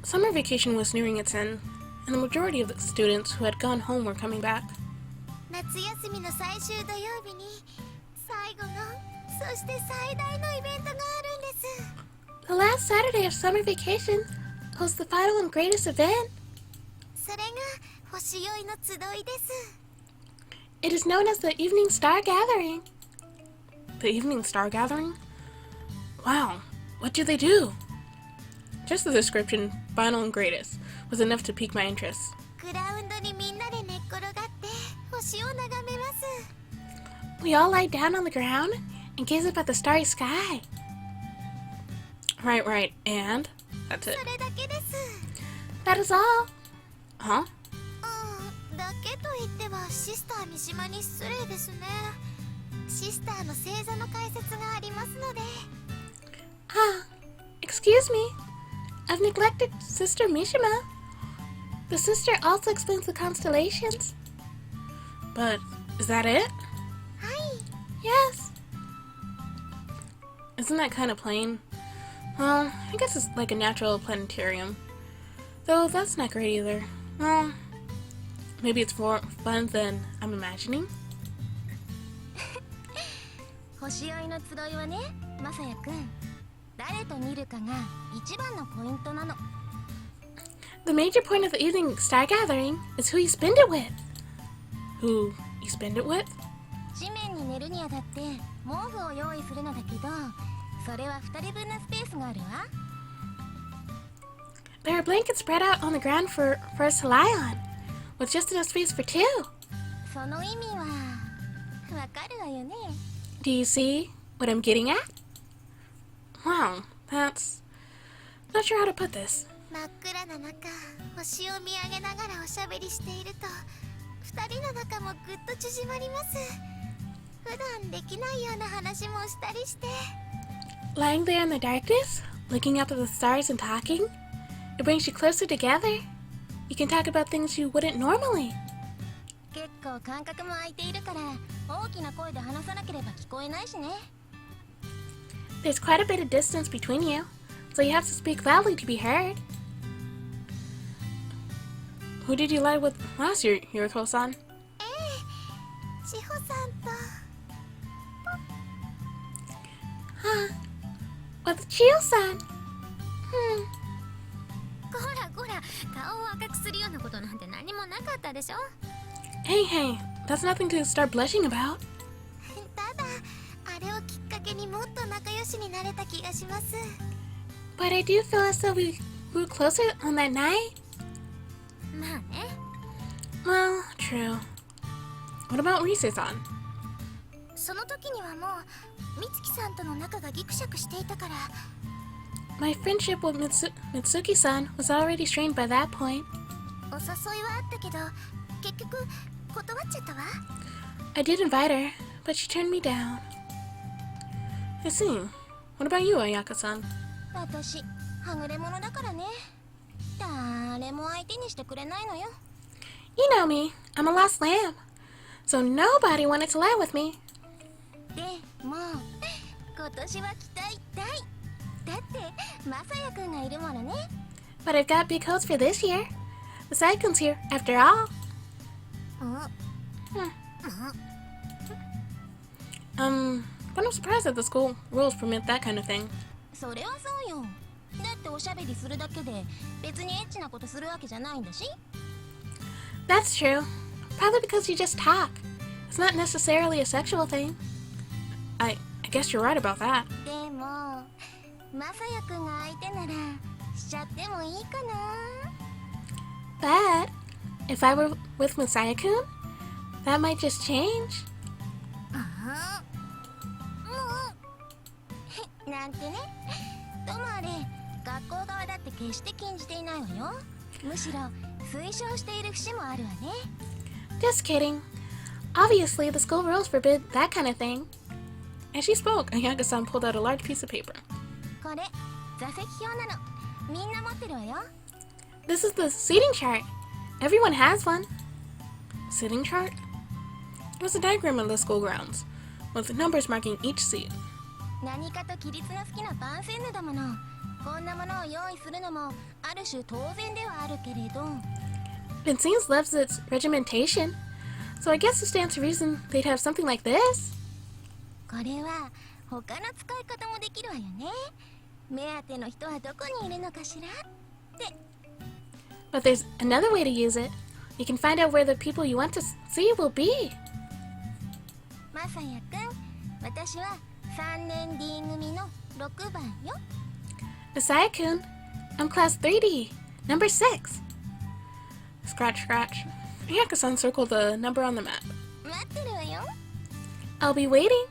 Summer vacation was nearing its end, and the majority of the students who had gone home were coming back. 夏休みの最終土曜日に最後のそして最大のイベントがあるんです。 The last Saturday of summer vacation was the final and greatest event. それが星酔いの集いです。 It is known as the Evening Star Gathering. The Evening Star Gathering? Wow, what do they do? Just the description, final and greatest, was enough to pique my interest. グラウンドにみんなで寝っ転がって星を眺めます。 We all lie down on the ground and gaze up at the starry sky. Right, and? That's it. それだけです。 That is all. Huh? だけと言ってはシスター三島に失礼ですね。シスターの星座の解説がありますので。Excuse me. I've neglected Sister Mishima. The sister also explains the constellations. But is that it? はい。 Yes. Isn't that kind of plain? Well, I guess it's like a natural planetarium. Though that's not great either. Well, maybe it's more fun than I'm imagining. 星酔いの集いはね、まさやくん。誰と見るかが一番のポイントなの。 The major point of the evening star gathering is who you spend it with. Who you spend it with? 地面に寝るにあたって毛布を用意するのだけど、それは2人分のスペースがあるわ。 There are blankets spread out on the ground for us to lie on, with just enough space for two. その意味はわかるわよね。 Do you see what I'm getting at? Wow, that's... not sure how to put this. 真っ暗な中、星を見上げながらおしゃべりしていると、2人の仲もぐっと縮まります。普段できないような話もしたりして。 Lying there in the darkness, looking up at the stars and talking, it brings you closer together. You can talk about things you wouldn't normally. 結構間隔も空いているから、大きな声で話さなければ聞こえないしね。 There's quite a bit of distance between you, so you have to speak loudly to be heard. Who did you lie with last year, Yuriko-san? 千穂さんと。 With Chio-san. こらこら、顔を赤くするようなことなんて何もなかったでしょ。 Hey, that's nothing to start blushing about. ただ、あれをきっかけにもっと仲良しになれた気がします。 But I do feel as though we grew closer on that night. まあね。 Well, true. What about Rise-san? その時にはもう美月さんとの仲がギクシャクしていたから。 My friendship with Mitsuki-san was already strained by that point. お誘いはあったけど、結局断っちゃったわ。 I did invite her, but she turned me down. I see. What about you, Ayaka-san? 私、はぐれ者だからね。誰も相手にしてくれないのよ。 You know me. I'm a lost lamb. So nobody wanted to lie with me. でも、今年は期待大。だって、まさやくんがいるものね。 But I've got big hopes for this year. The Saikun's here, after all. But I'm surprised that the school rules permit that kind of thing. それはそうよ。だっておしゃべりするだけで別にエッチなことするわけじゃないんだし。 That's true. Probably because you just talk. It's not necessarily a sexual thing. I guess you're right about that. でも、まさやくんが相手ならしちゃってもいいかな。 But if I were with Masaya-kun, that might just change. なんてね。ともあれ、学校側だって決して禁じていないわよ。むしろ推奨している節もあるわね。 Just kidding. Obviously, the school rules forbid that kind of thing. As she spoke, Ayaka-san pulled out a large piece of paper. これ、座席表なの。みんな持ってるわよ。 This is the seating chart. Everyone has one. Sitting chart? It was a diagram of the school grounds, with numbers marking each seat. 何かと規律の好きな番宣ヌだもの。こんなものを用意するのもある種当然ではあるけれど。Benzine loves its regimentation, so I guess it stands to reason they'd have something like this. これは他の使い方もできるわよね。目当ての人はどこにいるのかしらって。 But there's another way to use it. You can find out where the people you want to see will be. まさやくん、私は3年 D 組の6番よ。Masaya-kun, I'm class 3D, number 6. Scratch, scratch. Ayaka-san circled the number on the map. 待ってるわよ。 I'll be waiting.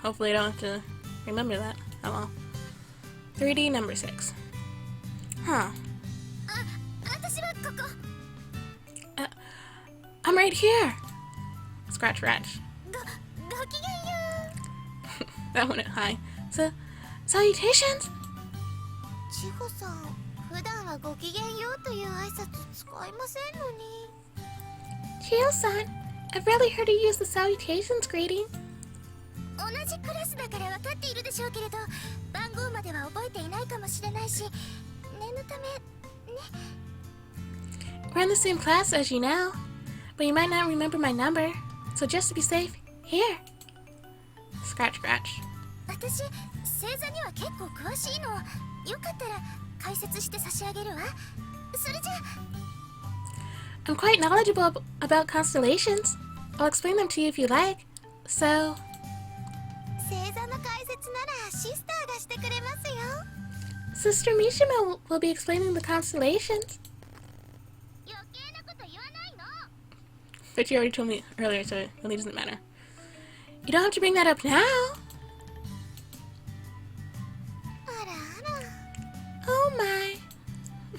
Hopefully I don't have to remember that. Oh well. 3D number 6. Huh. 私はここ。I'm right here. Scratch, scratch. ごきげんよ That went high. Salutations? 千穂さん、普段はごきげんようという挨拶使いませんのに。Chio-san, I've rarely heard you use the salutations greeting. 同じクラスだから分かっているでしょうけれど、番号までは覚えていないかもしれないし、念のためね。 We're in the same class as you now, but you might not remember my number, so just to be safe, here. Scratch, scratch. 私、星座には結構詳しいの。よかったら解説して差し上げるわ。それじゃ。 I'm quite knowledgeable about constellations. I'll explain them to you if you like. So, 星座の解説ならシスターがしてくれますよ。 Sister Mishima will be explaining the constellations. 余計なこと言わないの。 But you already told me earlier, so it really doesn't matter. You don't have to bring that up now. あらあら。 Oh my.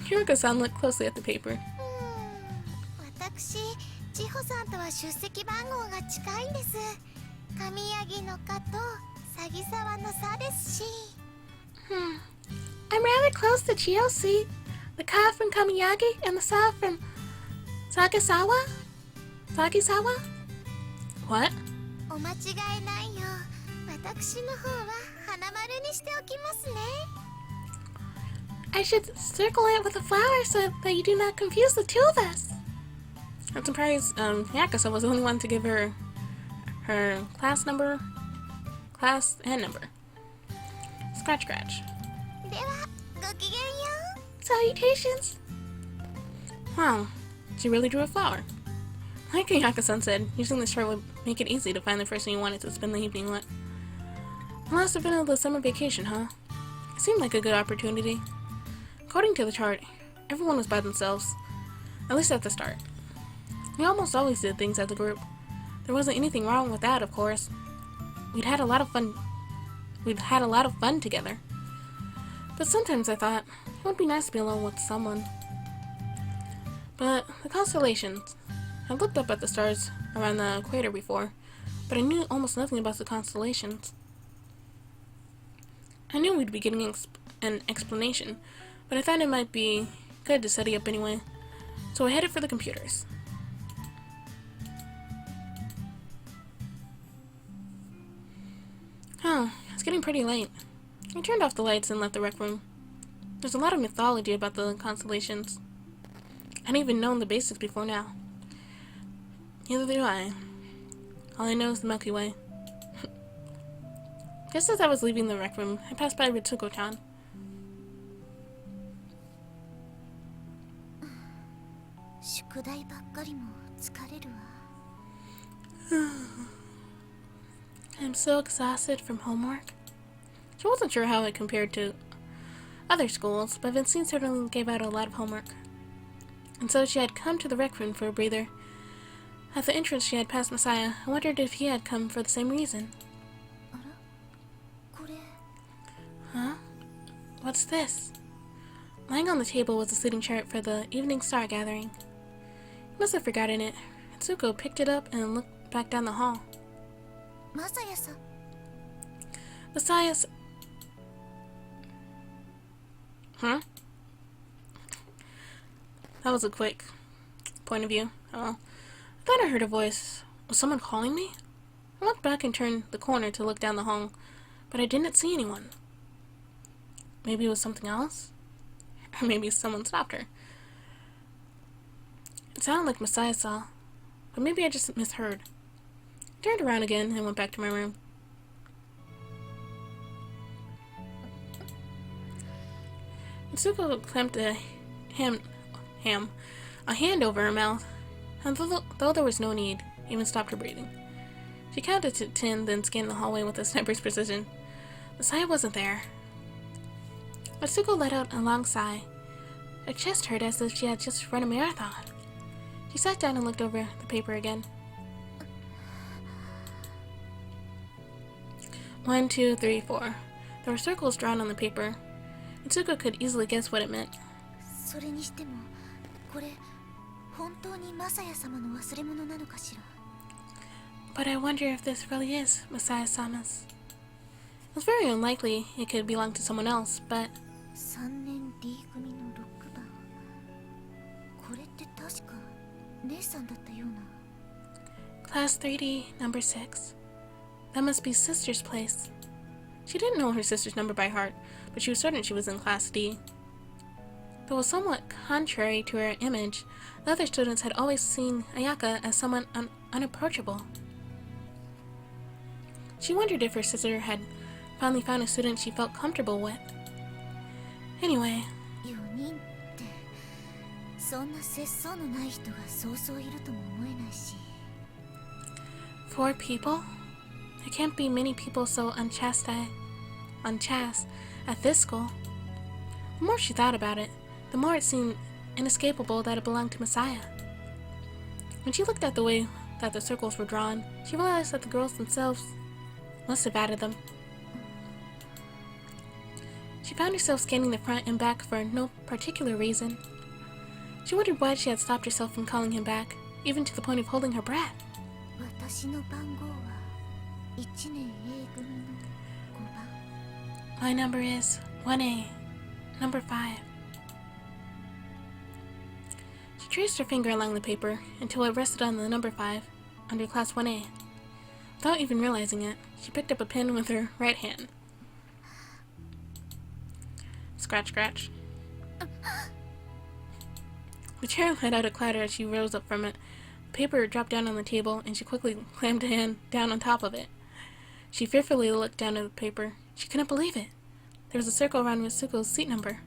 Hiroko-san looked closely at the paper. 私、千穂さんとは出席番号が近いんです。神柳の課と詐欺沢の差ですし。I'm rather close to Chiyoshi, the Ka from Kamiyagi, and the Sa from Sagisawa? Sagisawa? What? お間違いないよ。私の方は花丸にしておきますね。 I should circle it with a flower so that you do not confuse the two of us. I'm surprised Yakuza was the only one to give her class and number. Scratch, scratch. では、ごきげんよう。 Salutations. Wow, she really drew a flower. Like Yakuza said, using this chart would make it easy to find the person you wanted to spend the evening with. The last event of the summer vacation, huh? It seemed like a good opportunity. According to the chart, everyone was by themselves, at least at the start. We almost always did things as a group. There wasn't anything wrong with that, of course. We'd had a lot of fun together. But sometimes I thought it would be nice to be alone with someone. But the constellations. I've looked up at the stars around the equator before, but I knew almost nothing about the constellations. I knew we'd be getting an explanation, but I thought it might be good to study up anyway, so I headed for the computers. Oh, it's getting pretty late. I turned off the lights and left the rec room. There's a lot of mythology about the constellations. I hadn't even known the basics before now. Neither do I. All I know is the Milky Way. Just as I was leaving the rec room, I passed by Ritsuko-chan. 宿題ばっかりも疲れるわ。 I'm so exhausted from homework. She wasn't sure how it compared to other schools, but Vincent certainly gave out a lot of homework. And so she had come to the rec room for a breather. At the entrance she had passed Messiah. I wondered if he had come for the same reason. あら、これ。 Huh? What's this? Lying on the table was a seating chart for the evening star gathering. He must have forgotten it. Itsuko picked it up and looked back down the hall. まさやさん。 Messiah's... Huh? That was a quick point of view. Oh. I thought I heard a voice. Was someone calling me? I looked back and turned the corner to look down the hall, but I didn't see anyone. maybe it was something else? Or maybe someone stopped her. It sounded like Messiah saw, but maybe I just misheard. I turned around again and went back to my room. Mitsuko clamped a hand over her mouth, and though there was no need, even stopped her breathing. She counted to 10, then scanned the hallway with a sniper's precision. Messiah wasn't there. Mitsuko let out a long sigh. Her chest hurt as if she had just run a marathon. She sat down and looked over the paper again. 1, 2, 3, 4. There were circles drawn on the paper. Mitsuko could easily guess what it meant. それにしてもこれ本当にマサヤ様の忘れ物なのかしら But I wonder if this really is Messiah-sama's. It was very unlikely it could belong to someone else, but 3年 D 組のロックバンこれって確か姉さんだったような Class 3D, number 6. That must be Sister's place. She didn't know her sister's number by heart, but she was certain she was in Class D. Though somewhat contrary to her image, the other students had always seen Ayaka as someone unapproachable. She wondered if her sister had finally found a student she felt comfortable with. Anyway, 4人ってそんな節操のない人がそうそういるとも思えないし 4 people? There can't be many people so unchaste at this school. The more she thought about it, the more it seemed inescapable that it belonged to Messiah. When she looked at the way that the circles were drawn, she realized that the girls themselves must have added them. She found herself scanning the front and back for no particular reason. She wondered why she had stopped herself from calling him back, even to the point of holding her breath. 私の番号は1年 A 組の5番 My number is 1A, number 5. She traced her finger along the paper until it rested on the number 5 under Class 1A. Without even realizing it, she picked up a pen with her right hand. Scratch, scratch. The chair let out a clatter as she rose up from it. The paper dropped down on the table, and she quickly clammed a hand down on top of it. She fearfully looked down at the paper. She couldn't believe it. There was a circle around Mitsuko's seat number.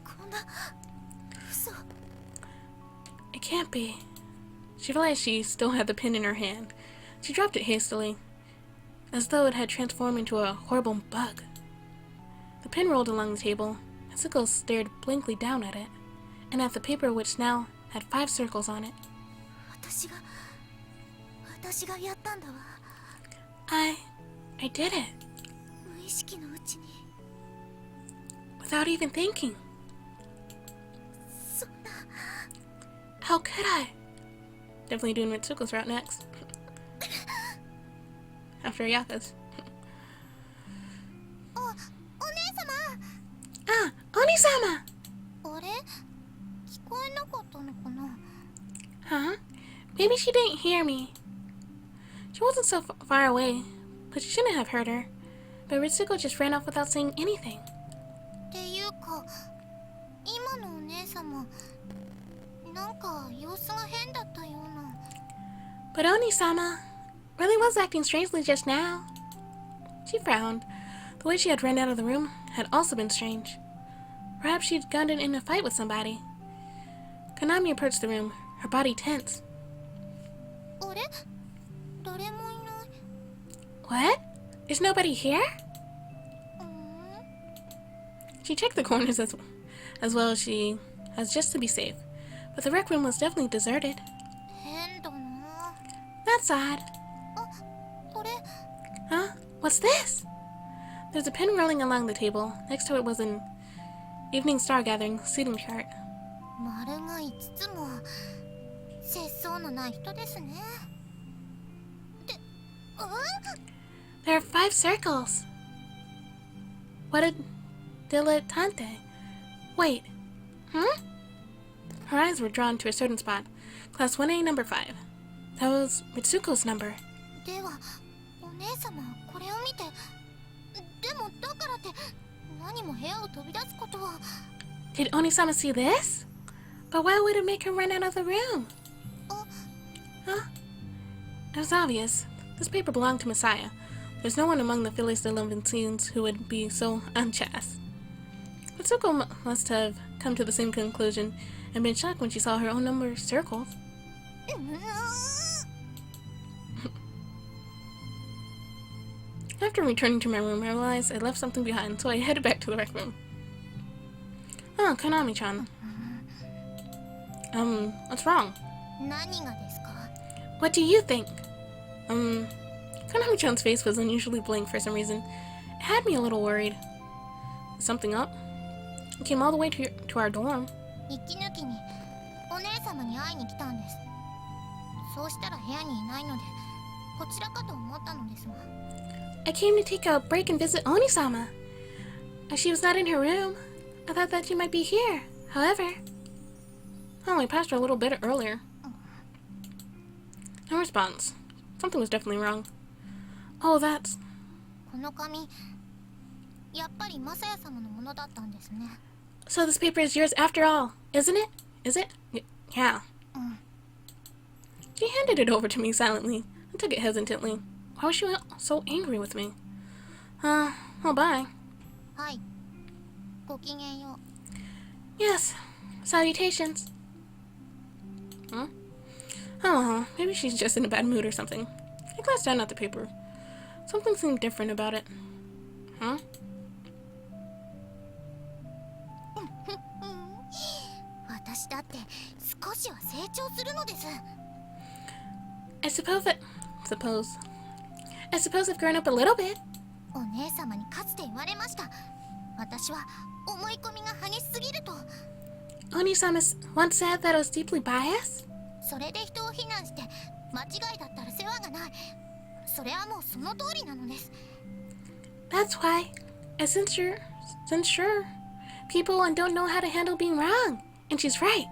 こんな嘘 It can't be. She realized she still had the pen in her hand. She dropped it hastily, as though it had transformed into a horrible bug. The pen rolled along the table. Mitsuko stared blankly down at it, and at the paper which now had 5 circles on it. 私がやったんだわ I did it, 無意識のうちに without even thinking. そんな How could I? Definitely doing Mitsuko's route next. After Ayaka's. お姉様 Ah, Oni-sama! あれ聞こえなかったのかな Huh? Maybe she didn't hear me. She wasn't so far away, but she shouldn't have heard her. But Ritsuko just ran off without saying anything. っていうか今のお姉様なんか様子が変だったような But Oni-sama really was acting strangely just now. She frowned. The way she had run out of the room had also been strange. Perhaps she'd gotten in a fight with somebody. Konami approached the room, her body tense. あれ誰もいない What? Is nobody here? うーん She checked the corners as well as just to be safe. But the rec room was definitely deserted. 変だな That's odd. あこれ Huh? What's this? There's a pen rolling along the table. Next to it was an evening star gathering seating chart. 丸が5つも節操のない人ですねってThere are 5 circles. What a dilettante. Wait. Hmm? Her eyes were drawn to a certain spot. Class 1A, number 5. That was Mitsuko's number. ではお姉様これを見てでもだからって何も部屋を飛び出すことは。 Did Onisama see this? But why would it make her run out of the room? Huh? It was obvious. This paper belonged to Messiah. There's no one among the Phyllis de Levantines who would be so unchaste. Mitsuko must have come to the same conclusion and been shocked when she saw her own number circled. After returning to my room, I realized I left something behind, so I headed back to the rec room. Oh, Konami-chan. What's wrong? 何がですか? What do you think? Konami-chan's face was unusually blank for some reason. It had me a little worried. Something up? It came all the way to our dorm. 息抜きにお姉様に会いに来たんです。そうしたら部屋にいないので、こちらかと思ったのですが。I came to take a break and visit Onisama. As she was not in her room, I thought that she might be here. However, I passed her a little bit earlier. No response. Something was definitely wrong. Oh, that's... この紙、やっぱりマサヤ様のものだったんですね。 So this paper is yours after all, isn't it? Is it? Yeah. She handed it over to me silently and took it hesitantly. Why was she so angry with me? Well, bye. はい。ごきげんよう。 Yes. Salutations. Huh? Oh, maybe she's just in a bad mood or something. I glanced down at the paper. Something seemed different about it. Huh? 私だって少しは成長するのです。 I suppose I've grown up a little bit. お姉様にかつて言われました。私は思い込みが激しすぎると。 Onisama once said that I was deeply biased. それで人を非難して間違いだったら世話がない。それはもうその通りなのです。 That's why I censure people and don't know how to handle being wrong. And she's right.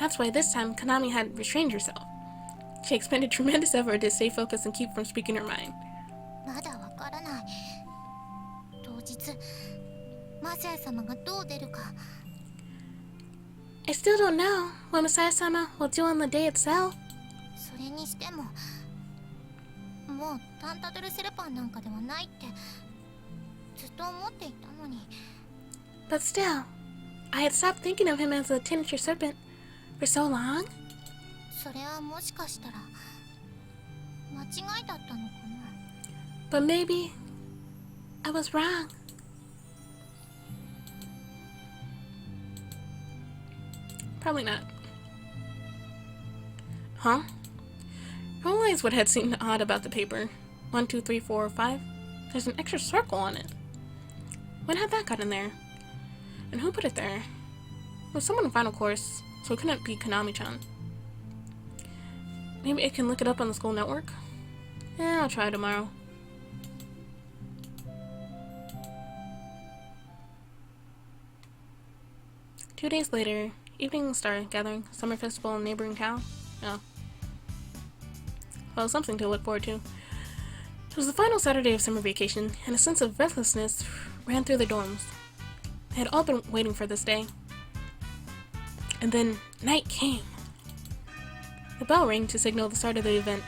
That's why this time Konami had restrained herself. She expended tremendous effort to stay focused and keep from speaking her mind. まだわからない。当日、マサヤ様がどう出るか。 I still don't know what Messiah-sama will do on the day itself. それにしても、もうタンタドルセルパンなんかではないってずっと思っていたのに。 But still, I had stopped thinking of him as a teenager serpent for so long. それはもしかしたら間違いだったのかな。 But maybe I was wrong. Probably not. Huh? I realized what had seemed odd about the paper. 1, 2, 3, 4, 5. There's an extra circle on it. When had that gotten there? And who put it there? It was someone in final course, so it couldn't be Konami-chan. Maybe I can look it up on the school network? I'll try tomorrow. Two days later, evening star gathering, summer festival in neighboring town. Oh. Well, something to look forward to. It was the final Saturday of summer vacation, and a sense of breathlessness ran through the dorms. They had all been waiting for this day. And then night came. The bell rang to signal the start of the event,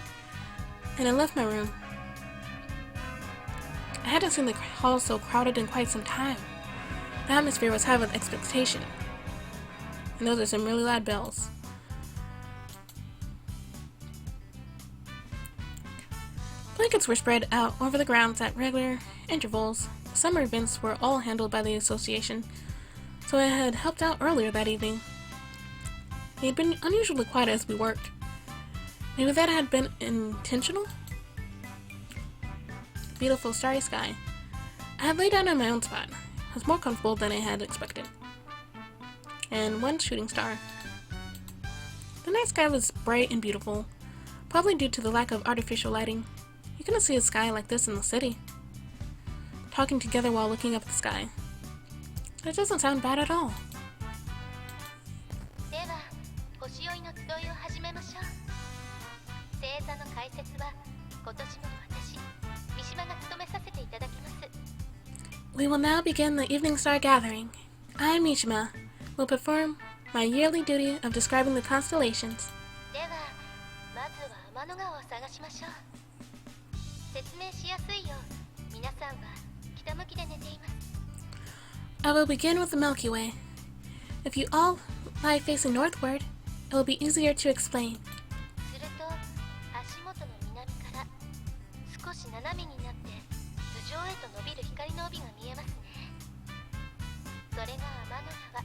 and I left my room. I hadn't seen the hall so crowded in quite some time. The atmosphere was high with expectation, and those are some really loud bells. Blankets were spread out over the grounds at regular intervals. The summer events were all handled by the association, so I had helped out earlier that evening. They had been unusually quiet as we worked. Maybe that had been intentional? Beautiful starry sky. I had laid down in my own spot. It was more comfortable than I had expected. And one shooting star. The night sky was bright and beautiful, probably due to the lack of artificial lighting. You couldn't see a sky like this in the city. Talking together while looking up at the sky. That doesn't sound bad at all. では、星酔いの集いを始めましょう。星座の解説は今年も私、三島が務めさせていただきます。We will now begin the evening star gathering. I, Mishima, will perform my yearly duty of describing the constellations. ではまずは天の川を探しましょう。説明しやすいよう皆さんは北向きで寝ています。 I will begin with the Milky Way. If you all lie facing northward, it will be easier to explain. すると足元の南から少し斜めになって頭上へと伸びる光の帯が見えますね。それが天の川。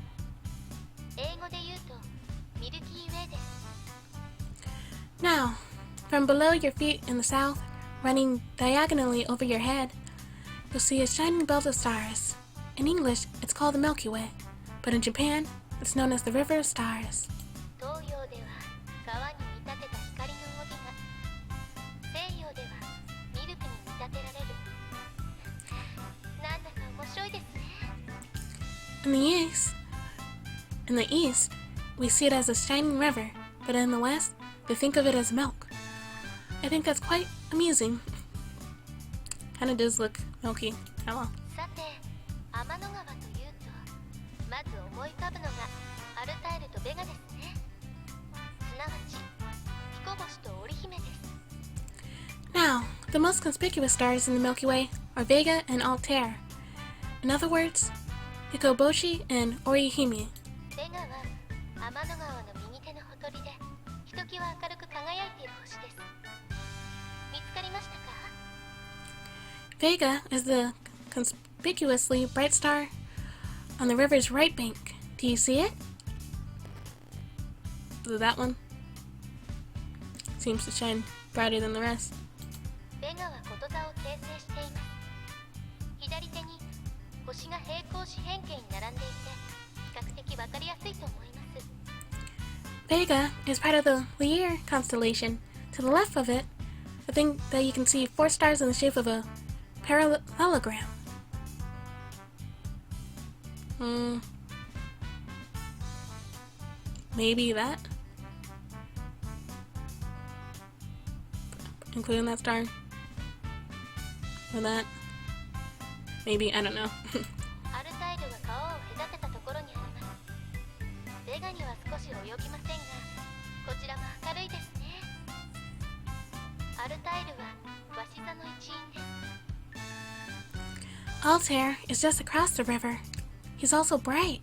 英語で言うとミルキーウェイです。 Now, from below your feet in the south, running diagonally over your head, you'll see a shining belt of stars. In English, it's called the Milky Way, but in Japan, it's known as the River of Stars. 東洋では川に見立てた光の帯が、西洋ではミルクに見立てられる。なんだか面白いですね。 In the east, we see it as a shining river, but in the west, they think of it as milk. I think that's quite amusing. Kinda does look milky. Oh well. さて、天の川というと、まず思い浮かぶのがアルタイルとベガですね。すなわち、彦星と織姫です。 Now, the most conspicuous stars in the Milky Way are Vega and Altair. In other words, Hikoboshi and Orihime. ベガは天の川の右手のほとりで、ひときわ明るく輝いている星です。見つかりましたか？ Vega is the conspicuously bright star on the river's right bank. Do you see it? That one seems to shine brighter than the rest. ベガはこと座を形成しています。左手に星が平行四辺形に並んでいて、比較的わかりやすいと思います。 Vega is part of the Lyre constellation. To the left of it, I think that you can see 4 stars in the shape of a parallelogram. Maybe that? Including that star? Or that? Maybe, I don't know. アルタイルは川を隔てたところにあります。ベガには少し及びませんが、こちらも明るいですね。アルタイルは鷲座の一員です。 Altair is just across the river. He's also bright.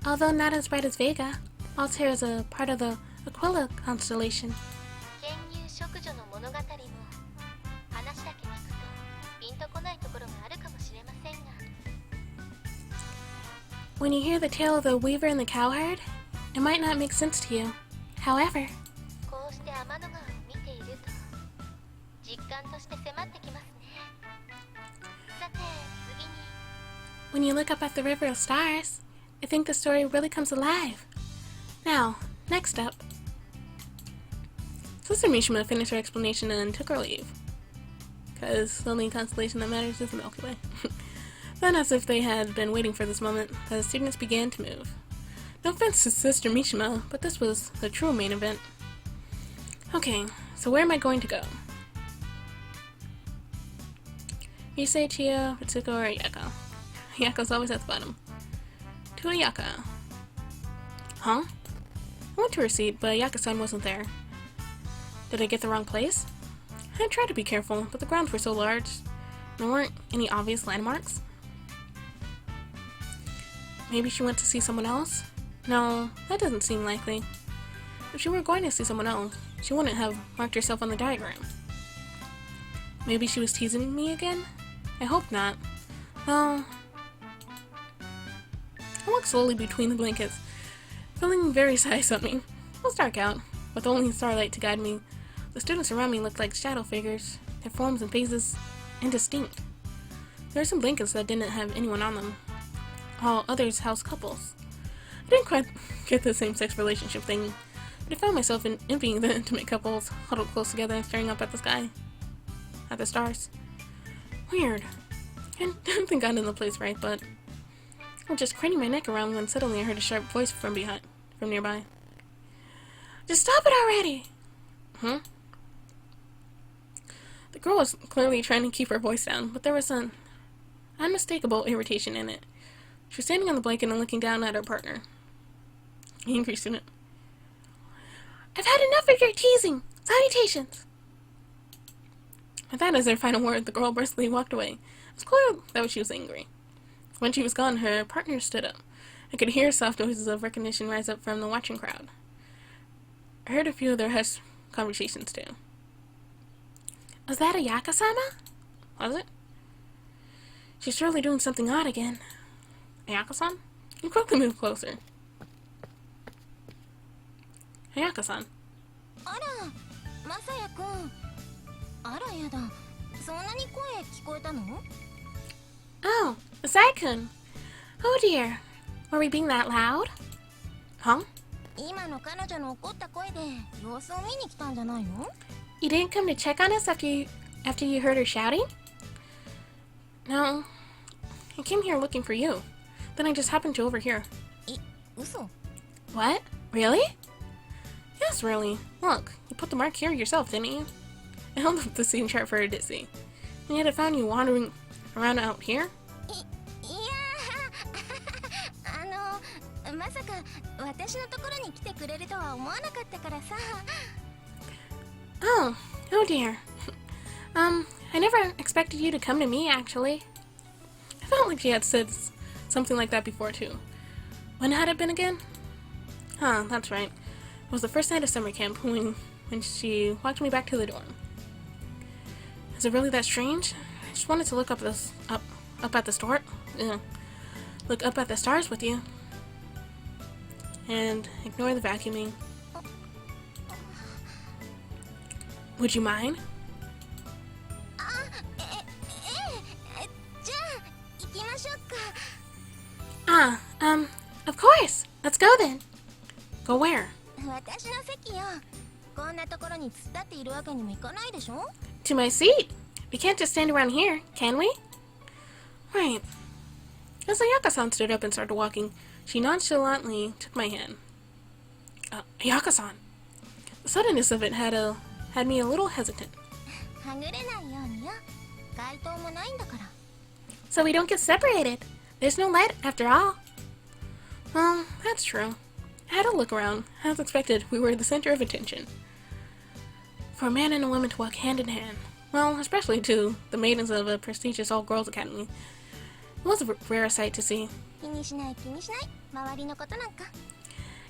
Although not as bright as Vega, Altair is a part of the Aquila constellation. 剣入植女の物語も話だけ聞くとピンとこないところがあるかもしれませんが、 When you hear the tale of the weaver and the cowherd, it might not make sense to you. However, こうして天の川を見ていると実感として迫ってきますね。さて次に、 when you look up at the River of Stars, I think the story really comes alive. Now, next up. Sister Mishima finished her explanation and took her leave. Because the only constellation that matters is the Milky Way. Then, as if they had been waiting for this moment, the students began to move. No offense to Sister Mishima, but this was the true main event. Okay, so where am I going to go? Yusei, Chio, Ritsuko, or Yako? Yako's always at the bottom. To Yako. Huh? I went to her seat, but Yako-san wasn't there. Did I get the wrong place? I tried to be careful, but the grounds were so large. There weren't any obvious landmarks. Maybe she went to see someone else? No, that doesn't seem likely. If she were going to see someone else, she wouldn't have marked herself on the diagram. Maybe she was teasing me again? I hope not. Well, I walked slowly between the blankets, feeling very sigh-summing. It was dark out, with only starlight to guide me. The students around me looked like shadow figures, their forms and faces indistinct. There were some blankets that didn't have anyone on them, while others housed couples. I didn't quite get the same-sex relationship thing, but I found myself envying the intimate couples huddled close together, staring up at the sky, at the stars. Weird. I didn't think I got in the place right, but I was just craning my neck around when suddenly I heard a sharp voice from nearby. Just stop it already! Huh? The girl was clearly trying to keep her voice down, but there was a unmistakable irritation in it. She was standing on the blanket and looking down at her partner. Angry student. I've had enough of your teasing! Salutations! With that as her final word, the girl briskly walked away. It was clear that she was angry. When she was gone, her partner stood up. I could hear soft noises of recognition rise up from the watching crowd. I heard a few of their hushed conversations, too. Was that Ayaka-sama? Was it? She's surely doing something odd again. Ayaka-san? You quickly moved closer. Ayaka-san. あら、まさやくん。あらやだ。そんなに声聞こえたの? Oh, Asai-kun. Oh dear. Were we being that loud? Huh? 今の彼女の怒った声で様子を見に来たんじゃないの? You didn't come to check on us after you heard her shouting? No. I came here looking for you. Then I just happened to overhear. 嘘? What? Really? Yes, really. Look, you put the mark here yourself, didn't you? I held up the scene chart for her to see. And yet I found you wandering around out here? いやまさか私のところに来てくれるとは思わなかったからさ。Oh dear. I never expected you to come to me, actually. I felt like she had said something like that before, too. When had it been again? Huh, that's right. It was the first night of summer camp when she walked me back to the dorm. Is it really that strange? I just wanted to look up at the store. Look up at the stars with you. And ignore the vacuuming. Would you mind? じゃあ行きましょうか。Of course. Let's go then. Go where? 私の席よ。こんなところに突っ立っているわけにもいかないでしょ? To my seat. We can't just stand around here, can we? Right. As Ayaka-san stood up and started walking, she nonchalantly took my hand. Ayaka-san. The suddenness of it had me a little hesitant. はぐれないようによ。街灯もないんだから。So we don't get separated. There's no light after all. Well, that's true. I had to look around. As expected, we were the center of attention. For a man and a woman to walk hand in hand, well, especially to the maidens of a prestigious all-girls academy, it was a rare sight to see. 気にしない気にしない。周りのことなんか。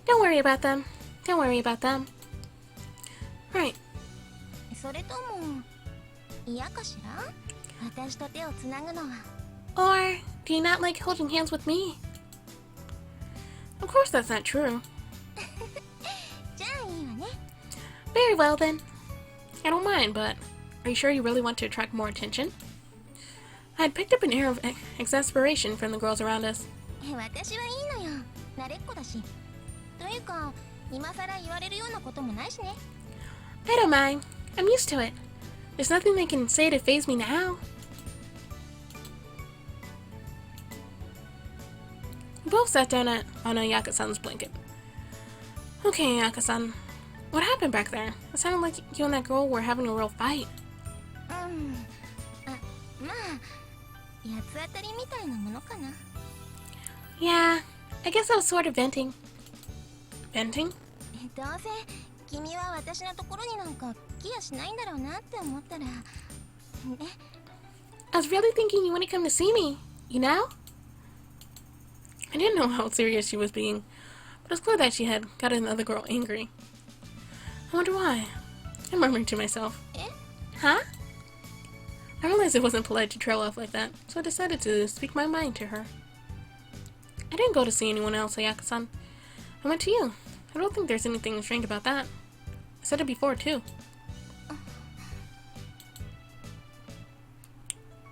Don't worry about them. Don't worry about them. Right. それとも嫌かしら？私と手をつなぐのは。Or do you not like holding hands with me? Of course that's not true. じゃあいいわね。Very well then. I don't mind, but are you sure you really want to attract more attention? I had picked up an air of exasperation from the girls around us. 私はいいのよ。慣れっこだし。というか、今さら言われるようなこともないしね。I don't mind. I'm used to it. There's nothing they can say to faze me now. We both sat down on Ayaka-san's blanket. Okay, Ayaka-san. What happened back there? It sounded like you and that girl were having a real fight. まあ、八つ当たりみたいなものかな。Yeah, I guess I was sort of venting. Venting? どうせ君は私のところになんか来やしないんだろうなって思ったら。ね。I was really thinking you wouldn't come to see me, you know? I didn't know how serious she was being, but it was clear that she had gotten the other girl angry. I wonder why. I murmured to myself. Huh? I realized it wasn't polite to trail off like that, so I decided to speak my mind to her. I didn't go to see anyone else, Ayaka-san. I went to you. I don't think there's anything strange about that. I said it before, too.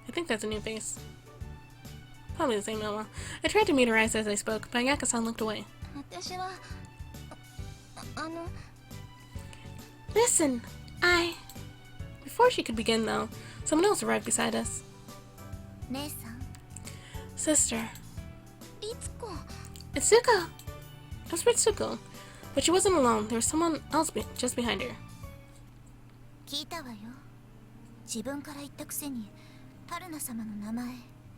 I think that's a new face. Probably the same Noah. I tried to meet her eyes as I spoke, but Ayaka-san looked away. 私はListen, Before she could begin, though, someone else arrived beside us. 姉さん。 Sister. 律子。 It's Zuko! I whispered Zuko, but she wasn't alone. There was someone else just behind her. 聞いたわよ。自分から言ったくせに、春菜様の名前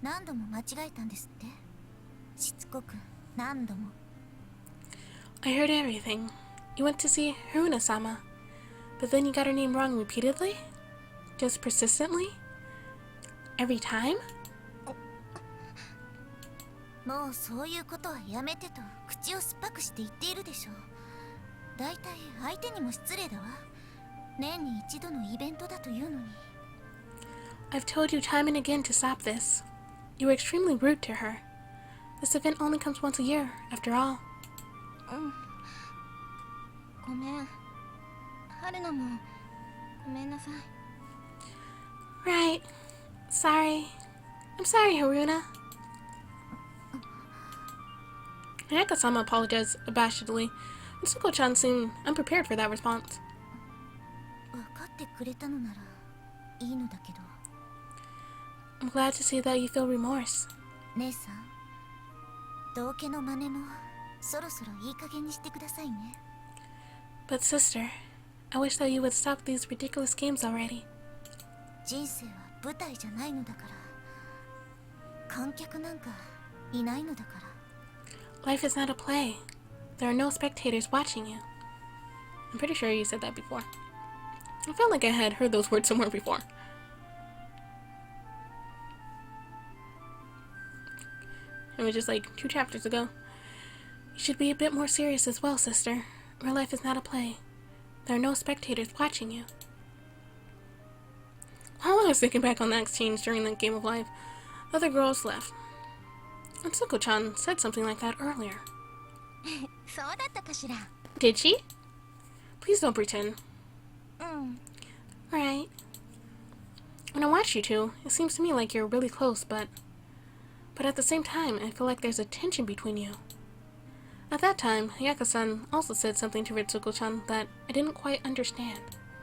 何度も間違えたんですって。しつこく何度も。 I heard everything. You went to see Haruna-sama, but then you got her name wrong repeatedly? Just persistently? Every time? もうそういうことはやめてと口を酸っぱくして言っているでしょう。だいたい相手にも失礼だわ。年に一度のイベントだというのに。 I've told you time and again to stop this. You were extremely rude to her. This event only comes once a year, after all. ごめん。春菜もごめんなさい。 Right. Sorry. I'm sorry, Haruna. Ayaka-sama apologized abashedly, and Suko-chan seemed unprepared for that response. 分かってくれたのならいいのだけど。 I'm glad to see that you feel remorse. 姉さん、道家の真似もそろそろいい加減にしてくださいね。 But sister, I wish that you would stop these ridiculous games already. 人生は舞台じゃないのだから。観客なんかいないのだから。 Life is not a play. There are no spectators watching you. I'm pretty sure you said that before. I felt like I had heard those words somewhere before. It was just like 2 chapters ago. You should be a bit more serious as well, sister. Real life is not a play. There are no spectators watching you. While I was thinking back on that exchange during that game of life, other girls left. And Suko-chan said something like that earlier. そうだったかしら。 Did she? Please don't pretend. うん。 Right. When I watch you two, it seems to me like you're really close, but at the same time, I feel like there's a tension between you. At that time, Ayaka-san also said something to Ritsuko-chan that I didn't quite understand.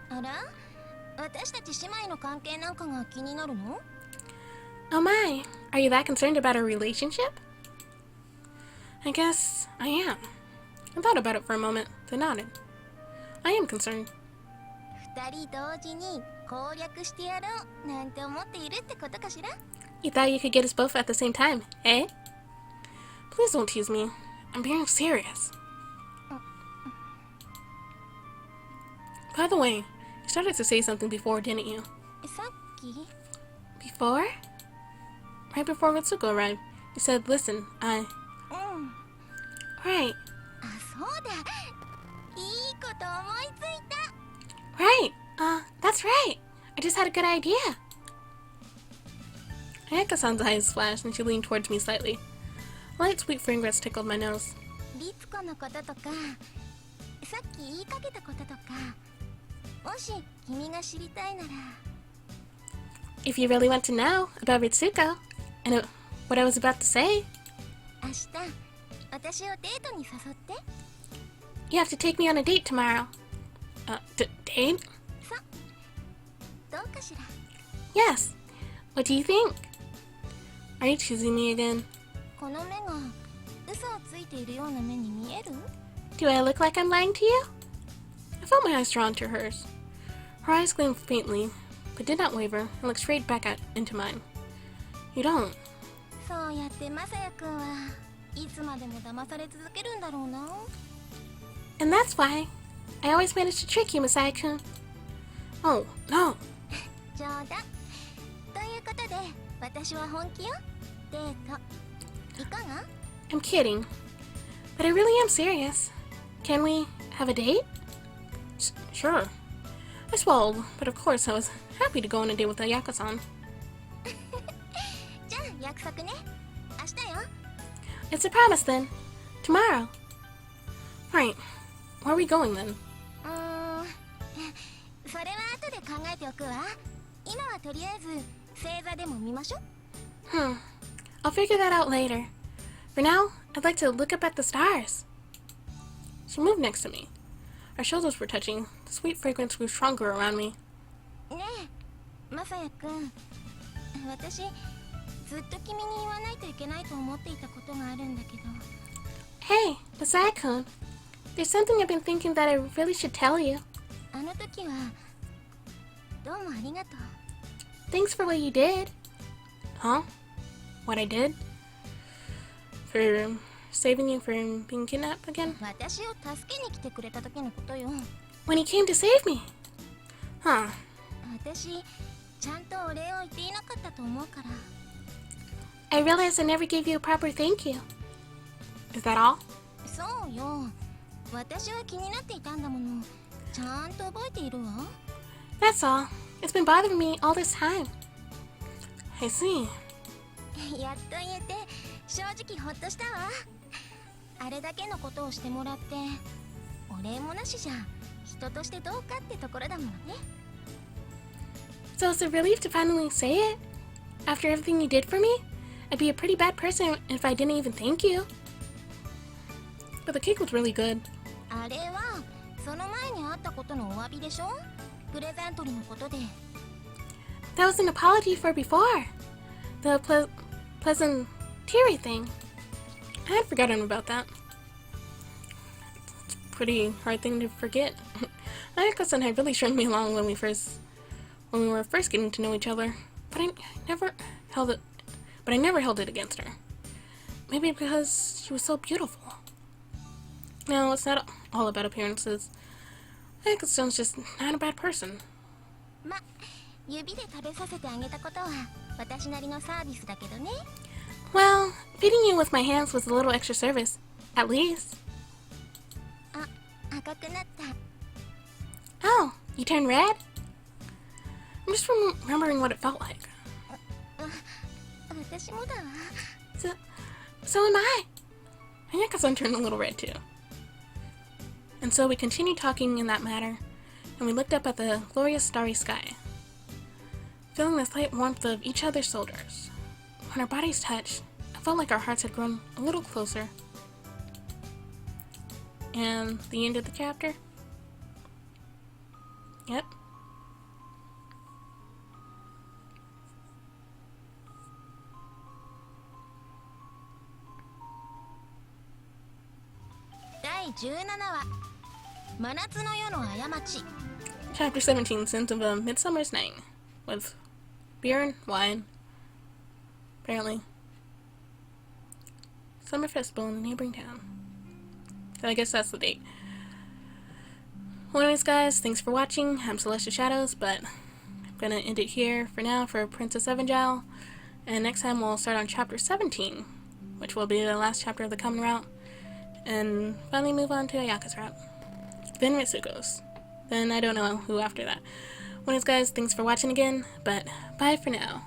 あら？私たち姉妹の関係なんかが気になるの？ Oh my, are you that concerned about our relationship? I guess I am. I thought about it for a moment, then nodded. I am concerned. 二人同時に攻略してやろうなんて思っているってことかしら？ You thought you could get us both at the same time, eh? Please don't tease me. I'm being serious. By the way, you started to say something before, didn't you? さっき？ Before? Right before Ritsuko arrived, you said, listen, うん。 Right, あ、そうだ。いいこと思いついた。 right, that's right. I just had a good idea. Ayaka-san's eyes flashed and she leaned towards me slightly. A light sweet fragrance tickled my nose. リツコのこととか、さっき言いかけたこととか、もし君が知りたいなら。 If you really want to know about Ritsuko and what I was about to say, 明日、私をデートに誘って。 you have to take me on a date tomorrow. Date? さ、どうかしら。 Yes. What do you think? Are you choosing me again? この目が嘘をついているような目に見える？ Do I look like I'm lying to you? I felt my eyes drawn to hers. Her eyes gleamed faintly, but did not waver and looked straight back into mine. You don't. そうやってマサヤくんはいつまでも騙され続けるんだろうな。 And that's why I always manage to trick you, Masai-kun. Oh, no. 冗談。ということで、私は本気よ。デート。いかが？ I'm kidding. But I really am serious. Can we have a date? Sure. I swallowed, but of course I was happy to go on a date with Ayaka-san. じゃあ約束ね。明日よ。 It's a promise then. Tomorrow. Right. Where are we going then? それは後で考えておくわ。今はとりあえず星座でも見ましょ。 I'll figure that out later. For now, I'd like to look up at the stars. She moved next to me. Our shoulders were touching. The sweet fragrance grew stronger around me. ねえ、マサヤくん。私、ずっと君に言わないといけないと思っていたことがあるんだけど。 Hey, Masai-kun. There's something I've been thinking that I really should tell you. あの時は、どうもありがとう。 Thanks for what you did. Huh? what I did? For saving you from being kidnapped again? 私を助けに来てくれた時のことよ。 When he came to save me. Huh. 私ちゃんとお礼を言っていなかったと思うから。 I realized I never gave you a proper thank you. Is that all? そうよ。私は気になっていたんだもの。ちゃんと覚えているわ。 That's all. It's been bothering me all this time. I see. やっと言えて正直ほっとしたわ。あれだけのことをしてもらってお礼もなしじゃ人としてどうかってところだもんね。 So it's a relief to finally say it? After everything you did for me? I'd be a pretty bad person if I didn't even thank you. But the cake was really good. あれはその前にあったことのお詫びでしょ。プレゼントリーのことで。 That was an apology for before. The pleasantry thing. I had forgotten about that. It's a pretty hard thing to forget. Ayaka-san had really stringed me along when we were first getting to know each other, but I never held it against her. Maybe because she was so beautiful. No, it's not all about appearances. Ayaka-san's just not a bad person. ま、指で食べさせてあげたことは私なりのサービスだけどね。 Well, feeding you with my hands was a little extra service, at least. あ、赤くなった。 Oh, you turned red? I'm just remembering what it felt like. 私もだわ。 So am I. Ayaka-san turned a little red too. And so we continued talking in that matter, and we looked up at the glorious starry sky, feeling the slight warmth of each other's shoulders. When our bodies touched, I felt like our hearts had grown a little closer. And the end of the chapter? Yep.第17話真夏の夜の過ち。 Chapter 17, Sins of a Midsummer's Night, with beer and wine. Apparently. Summer festival in the neighboring town. So I guess that's the date. Well, anyways, guys, thanks for watching. I'm Celestial Shadows, but I'm gonna end it here for now for Princess Evangile. And next time we'll start on chapter 17, which will be the last chapter of the common route. And finally move on to Ayaka's route. Then Mitsuko's. Then I don't know who after that. Well, anyways, guys, thanks for watching again, but bye for now.